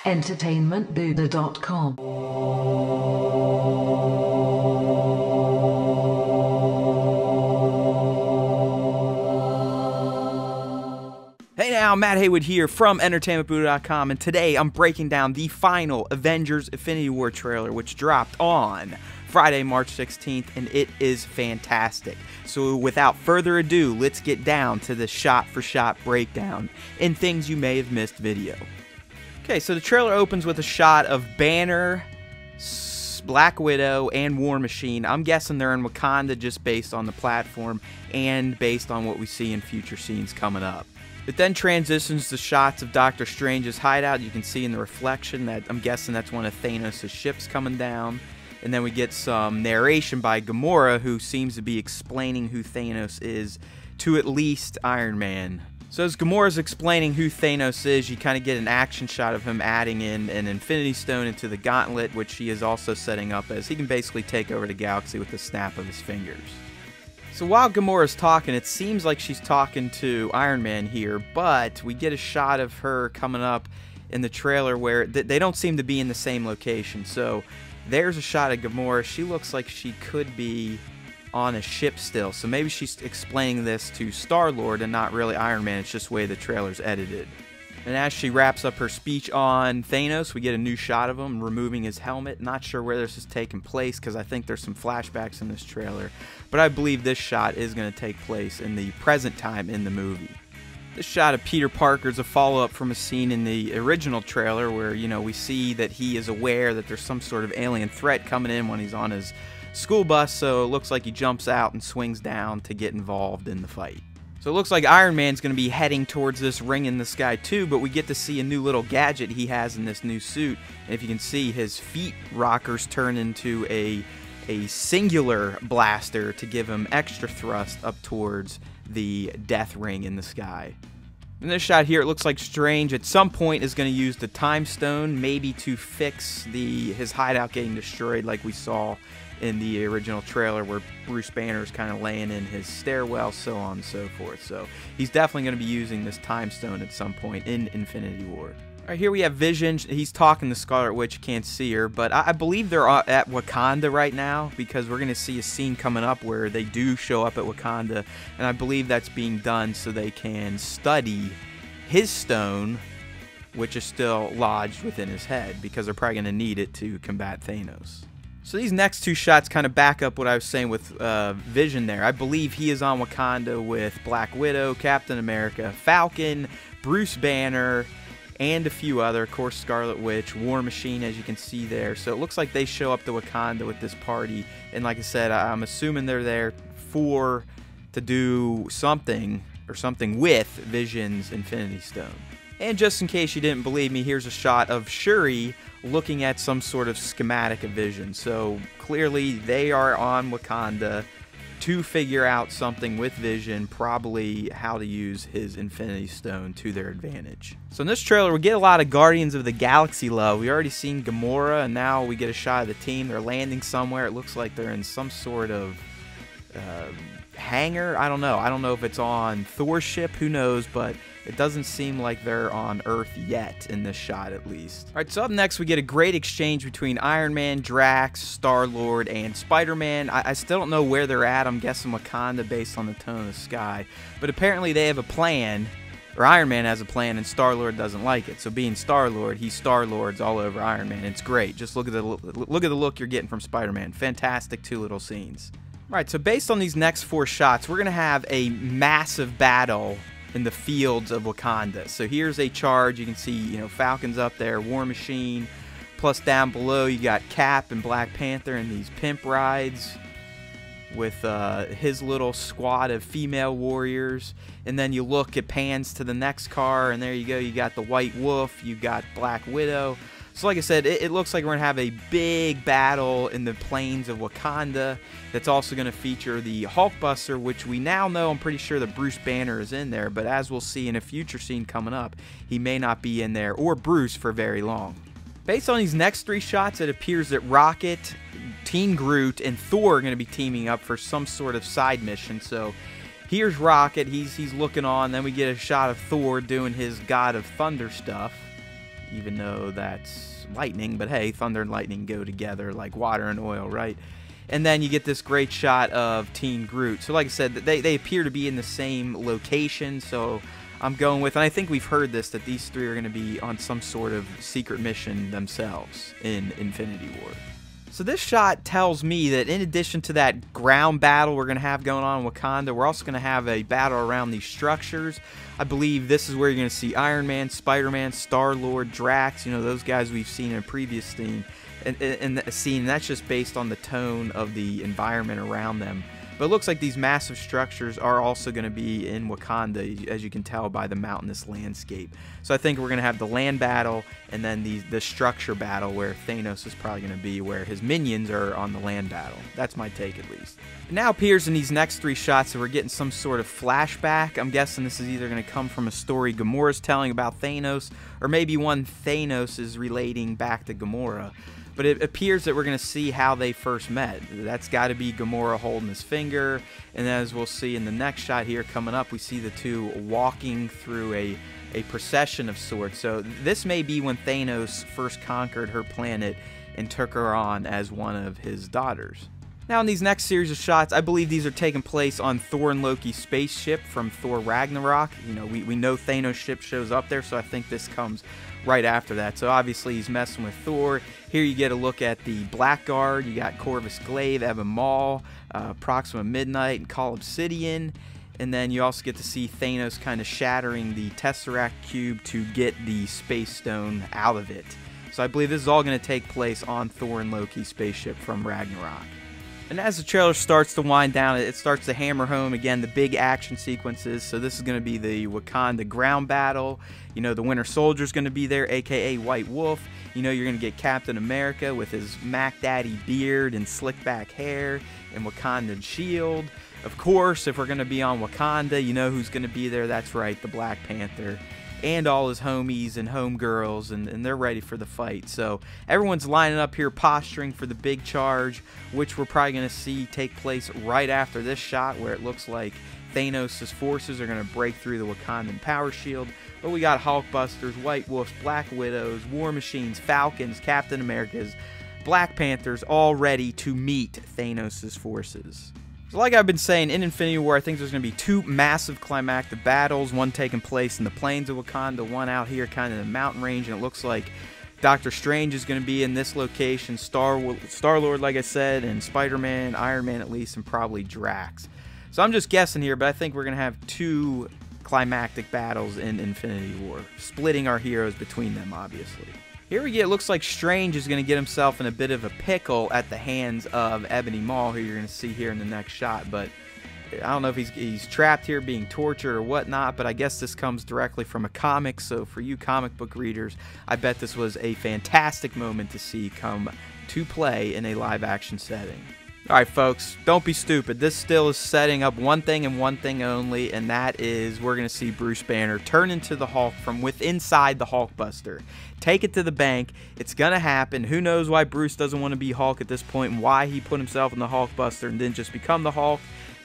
entertainmentbuddha.com. Hey now, Matt Haywood here from entertainmentbuddha.com, and today I'm breaking down the final Avengers Infinity War trailer, which dropped on Friday, March 16th, and it is fantastic. So without further ado, let's get down to the shot-for-shot breakdown in things you may have missed video. Okay, so the trailer opens with a shot of Banner, Black Widow, and War Machine. I'm guessing they're in Wakanda just based on the platform and based on what we see in future scenes coming up. It then transitions to shots of Doctor Strange's hideout. You can see in the reflection that I'm guessing that's one of Thanos' ships coming down. And then we get some narration by Gamora, who seems to be explaining who Thanos is to at least Iron Man. So as Gamora's explaining who Thanos is, you kind of get an action shot of him adding in an Infinity Stone into the gauntlet, which he is also setting up as he can basically take over the galaxy with the snap of his fingers. So while Gamora's talking, it seems like she's talking to Iron Man here, but we get a shot of her coming up in the trailer where they don't seem to be in the same location. So there's a shot of Gamora. She looks like she could be on a ship still. So maybe she's explaining this to Star-Lord and not really Iron Man. It's just the way the trailer's edited. And as she wraps up her speech on Thanos, we get a new shot of him removing his helmet. Not sure where this is taking place because I think there's some flashbacks in this trailer. But I believe this shot is going to take place in the present time in the movie. This shot of Peter Parker is a follow-up from a scene in the original trailer where, you know, we see that he is aware that there's some sort of alien threat coming in when he's on his school bus. So it looks like he jumps out and swings down to get involved in the fight. So it looks like Iron Man's going to be heading towards this ring in the sky too, but we get to see a new little gadget he has in this new suit. And if you can see, his feet rockers turn into a singular blaster to give him extra thrust up towards the death ring in the sky. In this shot here, it looks like Strange at some point is going to use the Time Stone, maybe to fix his hideout getting destroyed like we saw in the original trailer where Bruce Banner is kind of laying in his stairwell, so on and so forth. So he's definitely going to be using this Time Stone at some point in Infinity War. All right, here we have Vision. He's talking to Scarlet Witch. Can't see her, but I believe they're at Wakanda right now because we're going to see a scene coming up where they do show up at Wakanda, and I believe that's being done so they can study his stone, which is still lodged within his head because they're probably going to need it to combat Thanos. So these next two shots kind of back up what I was saying with Vision there. I believe he is on Wakanda with Black Widow, Captain America, Falcon, Bruce Banner, and a few other, of course, Scarlet Witch, War Machine, as you can see there. So it looks like they show up to Wakanda with this party. And like I said, I'm assuming they're there to do something or something with Vision's Infinity Stone. And just in case you didn't believe me, here's a shot of Shuri looking at some sort of schematic of Vision. So clearly they are on Wakanda to figure out something with Vision, probably how to use his Infinity Stone to their advantage. So in this trailer, we get a lot of Guardians of the Galaxy love. We already seen Gamora, and now we get a shot of the team. They're landing somewhere. It looks like they're in some sort of hangar. I don't know. I don't know if it's on Thor's ship. Who knows? But it doesn't seem like they're on Earth yet in this shot, at least. All right, so up next, we get a great exchange between Iron Man, Drax, Star-Lord, and Spider-Man. I still don't know where they're at. I'm guessing Wakanda based on the tone of the sky. But apparently they have a plan, or Iron Man has a plan, and Star-Lord doesn't like it. So being Star-Lord, he Star-Lords all over Iron Man. It's great. Just look at the look you're getting from Spider-Man. Fantastic two little scenes. All right, so based on these next four shots, we're going to have a massive battle in the fields of Wakanda. So here's a charge. You can see, you know, Falcon's up there, War Machine, plus down below you got Cap and Black Panther in these pimp rides with his little squad of female warriors. And then you look, it pans to the next car, and there you go. You got the White Wolf, you got Black Widow. So like I said, it looks like we're going to have a big battle in the plains of Wakanda that's also going to feature the Hulkbuster, which we now know, I'm pretty sure that Bruce Banner is in there, but as we'll see in a future scene coming up, he may not be in there, or Bruce, for very long. Based on these next three shots, it appears that Rocket, Team Groot, and Thor are going to be teaming up for some sort of side mission. So here's Rocket, he's looking on, then we get a shot of Thor doing his God of Thunder stuff. even though that's lightning, but hey, thunder and lightning go together like water and oil, right? And then you get this great shot of Teen Groot. So like I said, they appear to be in the same location, so I'm going with, and I think we've heard this, that these three are going to be on some sort of secret mission themselves in Infinity War. So this shot tells me that in addition to that ground battle we're going to have going on in Wakanda, we're also going to have a battle around these structures. I believe this is where you're going to see Iron Man, Spider-Man, Star-Lord, Drax, you know, those guys we've seen in a previous scene. And that's just based on the tone of the environment around them. But it looks like these massive structures are also going to be in Wakanda, as you can tell by the mountainous landscape. So I think we're going to have the land battle and then the structure battle where Thanos is probably going to be, where his minions are on the land battle. That's my take, at least. It now appears in these next three shots that we're getting some sort of flashback. I'm guessing this is either going to come from a story Gamora's telling about Thanos, or maybe one Thanos is relating back to Gamora. But it appears that we're going to see how they first met. That's got to be Gamora holding his finger. And as we'll see in the next shot here coming up, we see the two walking through a procession of sorts. So this may be when Thanos first conquered her planet and took her on as one of his daughters. Now in these next series of shots, I believe these are taking place on Thor and Loki's spaceship from Thor Ragnarok. You know, we know Thanos' ship shows up there, so I think this comes right after that. So obviously he's messing with Thor. Here you get a look at the Blackguard. You got Corvus Glaive, Ebon Maw, Proxima Midnight, and Call Obsidian. And then you also get to see Thanos kind of shattering the Tesseract Cube to get the Space Stone out of it. So I believe this is all going to take place on Thor and Loki's spaceship from Ragnarok. And as the trailer starts to wind down, it starts to hammer home again the big action sequences. So this is going to be the Wakanda ground battle. You know, the Winter Soldier's going to be there, aka White Wolf. You know, you're going to get Captain America with his Mac Daddy beard and slick back hair and Wakandan shield. Of course, if we're going to be on Wakanda, you know who's going to be there. That's right, the Black Panther. And all his homies and homegirls, and they're ready for the fight. So everyone's lining up here, posturing for the big charge, which we're probably going to see take place right after this shot, where it looks like Thanos' forces are going to break through the Wakandan power shield. But we got Hulkbusters, White Wolves, Black Widows, War Machines, Falcons, Captain Americas, Black Panthers, all ready to meet Thanos' forces. So like I've been saying, in Infinity War, I think there's going to be two massive climactic battles, one taking place in the plains of Wakanda, one out here kind of in the mountain range, and it looks like Doctor Strange is going to be in this location, Star-Lord, like I said, and Spider-Man, Iron Man at least, and probably Drax. So I'm just guessing here, but I think we're going to have two climactic battles in Infinity War, splitting our heroes between them, obviously. Here we get, it looks like Strange is going to get himself in a bit of a pickle at the hands of Ebony Maw, who you're going to see here in the next shot. But I don't know if he's trapped here being tortured or whatnot, but I guess this comes directly from a comic. So for you comic book readers, I bet this was a fantastic moment to see come to play in a live action setting. Alright folks, don't be stupid. This still is setting up one thing and one thing only, and that is we're going to see Bruce Banner turn into the Hulk from inside the Hulkbuster. Take it to the bank. It's going to happen. Who knows why Bruce doesn't want to be Hulk at this point and why he put himself in the Hulkbuster and didn't just become the Hulk.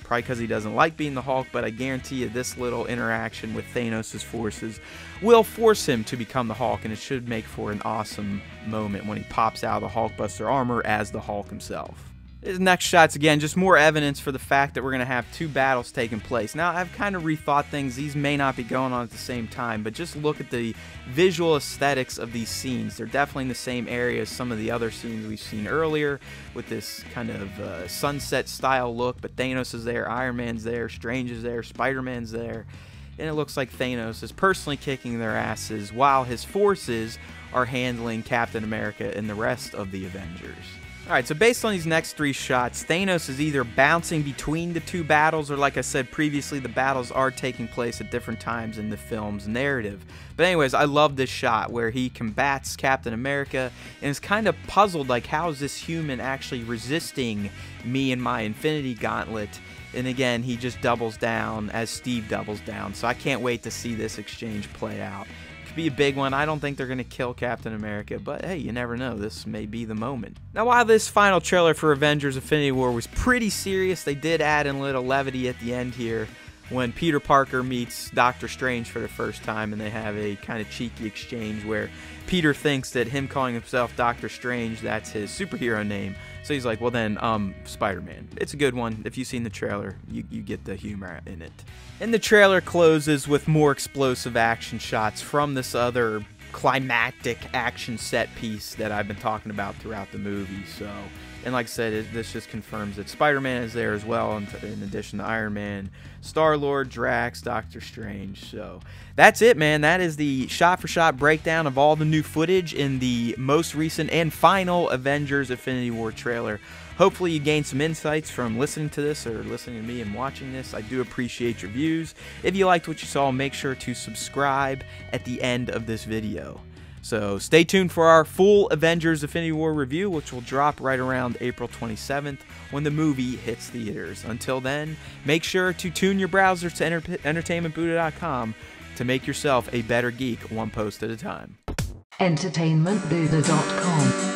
Probably because he doesn't like being the Hulk, but I guarantee you this little interaction with Thanos' forces will force him to become the Hulk, and it should make for an awesome moment when he pops out of the Hulkbuster armor as the Hulk himself. This next shot's, again, just more evidence for the fact that we're going to have two battles taking place. Now, I've kind of rethought things. These may not be going on at the same time, but just look at the visual aesthetics of these scenes. They're definitely in the same area as some of the other scenes we've seen earlier with this kind of sunset-style look, but Thanos is there, Iron Man's there, Strange is there, Spider-Man's there, and it looks like Thanos is personally kicking their asses while his forces are handling Captain America and the rest of the Avengers. Alright, so based on these next three shots, Thanos is either bouncing between the two battles, or like I said previously, the battles are taking place at different times in the film's narrative. But anyways, I love this shot where he combats Captain America and is kind of puzzled, like, how is this human actually resisting me and my Infinity Gauntlet? And again, he just doubles down as Steve doubles down. So I can't wait to see this exchange play out. Be a big one. I don't think they're going to kill Captain America, but hey, you never know. This may be the moment. Now, while this final trailer for Avengers Infinity War was pretty serious, they did add in a little levity at the end here. when Peter Parker meets Doctor Strange for the first time, and they have a kind of cheeky exchange where Peter thinks that him calling himself Doctor Strange, that's his superhero name. So he's like, well then, Spider-Man. It's a good one. If you've seen the trailer, you get the humor in it. And the trailer closes with more explosive action shots from this other climactic action set piece that I've been talking about throughout the movie. So, and like I said, this just confirms that Spider-Man is there as well, in addition to Iron Man, Star-Lord, Drax, Doctor Strange. So that's it, man. That is the shot-for-shot breakdown of all the new footage in the most recent and final Avengers Infinity War trailer. Hopefully you gained some insights from listening to this or listening to me and watching this. I do appreciate your views. If you liked what you saw, make sure to subscribe at the end of this video. So stay tuned for our full Avengers Infinity War review, which will drop right around April 27th when the movie hits theaters. Until then, make sure to tune your browser to entertainmentbuddha.com to make yourself a better geek one post at a time. entertainmentbuddha.com